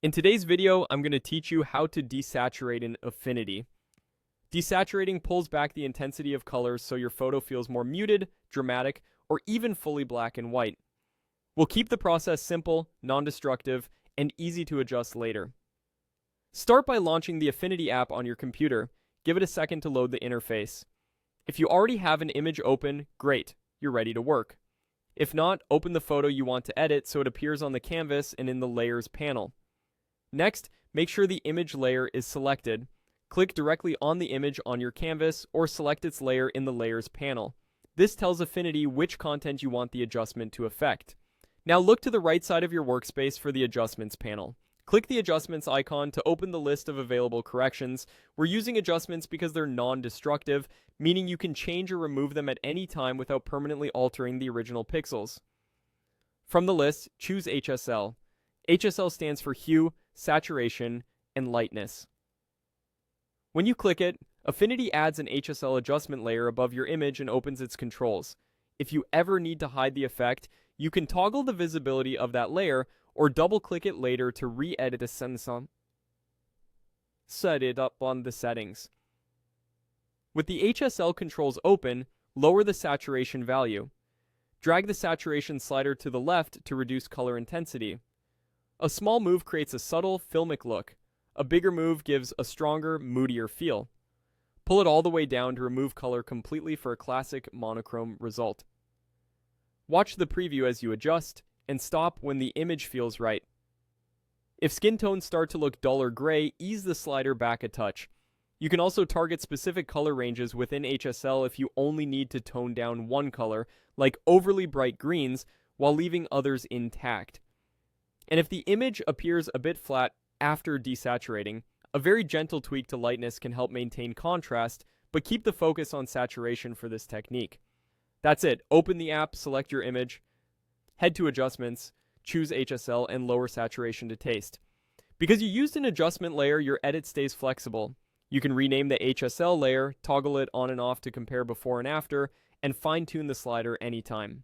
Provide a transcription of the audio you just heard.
In today's video, I'm going to teach you how to desaturate in Affinity. Desaturating pulls back the intensity of colors so your photo feels more muted, dramatic, or even fully black and white. We'll keep the process simple, non-destructive, and easy to adjust later. Start by launching the Affinity app on your computer. Give it a second to load the interface. If you already have an image open, great, you're ready to work. If not, open the photo you want to edit so it appears on the canvas and in the Layers panel. Next, make sure the image layer is selected. Click directly on the image on your canvas or select its layer in the Layers panel. This tells Affinity which content you want the adjustment to affect. Now look to the right side of your workspace for the Adjustments panel. Click the Adjustments icon to open the list of available corrections. We're using adjustments because they're non-destructive, meaning you can change or remove them at any time without permanently altering the original pixels. From the list, choose HSL. HSL stands for Hue, Saturation, and Lightness. When you click it, Affinity adds an HSL adjustment layer above your image and opens its controls. If you ever need to hide the effect, you can toggle the visibility of that layer or double-click it later to re-edit the sensor. Set it up on the settings. With the HSL controls open, lower the saturation value. Drag the saturation slider to the left to reduce color intensity. A small move creates a subtle, filmic look. A bigger move gives a stronger, moodier feel. Pull it all the way down to remove color completely for a classic monochrome result. Watch the preview as you adjust, and stop when the image feels right. If skin tones start to look dull or gray, ease the slider back a touch. You can also target specific color ranges within HSL if you only need to tone down one color, like overly bright greens, while leaving others intact. And if the image appears a bit flat after desaturating, a very gentle tweak to lightness can help maintain contrast, but keep the focus on saturation for this technique. That's it. Open the app, select your image, head to Adjustments, choose HSL, and lower saturation to taste. Because you used an adjustment layer, your edit stays flexible. You can rename the HSL layer, toggle it on and off to compare before and after, and fine-tune the slider anytime.